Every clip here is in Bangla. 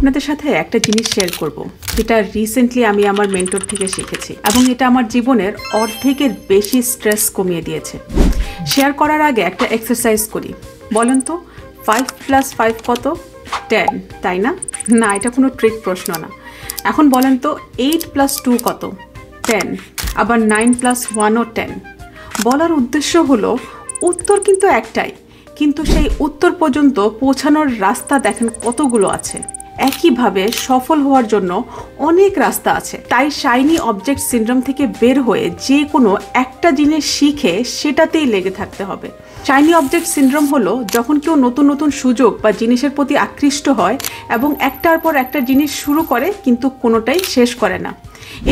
আপনাদের সাথে একটা জিনিস শেয়ার করব, যেটা রিসেন্টলি আমি আমার মেন্টর থেকে শিখেছি এবং এটা আমার জীবনের অর্ধেকের বেশি স্ট্রেস কমিয়ে দিয়েছে। শেয়ার করার আগে একটা এক্সারসাইজ করি। বলেন তো 5 + 5 কত? 10, তাই না? না, এটা কোনো ট্রিক প্রশ্ন না। এখন বলেন তো 8 + 2 কত? 10। আবার 9 + 1 ও 10। বলার উদ্দেশ্য হলো উত্তর কিন্তু একটাই, কিন্তু সেই উত্তর পর্যন্ত পৌঁছানোর রাস্তা দেখেন কতগুলো আছে। একইভাবে সফল হওয়ার জন্য অনেক রাস্তা আছে। তাই শাইনি অবজেক্ট সিনড্রোম থেকে বের হয়ে যে কোনো একটা জিনিস শিখে সেটাতেই লেগে থাকতে হবে। শাইনি অবজেক্ট সিনড্রোম হলো যখন কেউ নতুন নতুন সুযোগ বা জিনিসের প্রতি আকৃষ্ট হয় এবং একটার পর একটা জিনিস শুরু করে কিন্তু কোনোটাই শেষ করে না।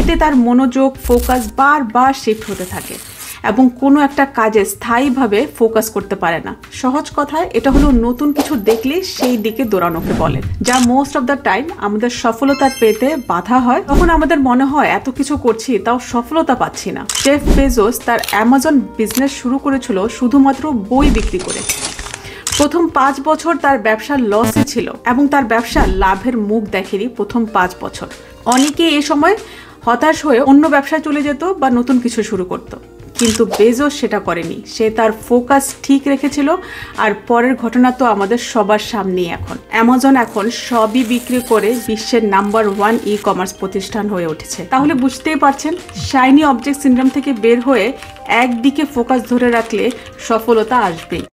এতে তার মনোযোগ, ফোকাস বারবার শিফট হতে থাকে এবং কোনো একটা কাজে স্থায়ীভাবে ফোকাস করতে পারে না। সহজ কথায় এটা হলো নতুন কিছু দেখলে সেই দিকে দৌড়ানোকে বলে, যা মোস্ট অফ দ্য টাইম আমাদের সফলতা পেতে বাধা হয়। তখন আমাদের মনে হয় এত কিছু করছি তাও সফলতা পাচ্ছি না। জেফ বেজোস তার অ্যামাজন বিজনেস শুরু করেছিল শুধুমাত্র বই বিক্রি করে। প্রথম 5 বছর তার ব্যবসা লসে ছিল এবং তার ব্যবসা লাভের মুখ দেখেনি প্রথম 5 বছর। অনেকে এ সময় হতাশ হয়ে অন্য ব্যবসায় চলে যেত বা নতুন কিছু শুরু করত, কিন্তু বেজোস সেটা করেনি। সে তার ফোকাস ঠিক রেখেছিল। আর পরের ঘটনা তো আমাদের সবার সামনেই। এখন অ্যামাজন এখন সবই বিক্রি করে বিশ্বের নাম্বার 1 ই-কমার্স প্রতিষ্ঠান হয়ে উঠেছে। তাহলে বুঝতেই পারছেন, শাইনি অবজেক্ট সিনড্রোম থেকে বের হয়ে একদিকে ফোকাস ধরে রাখলে সফলতা আসবেই।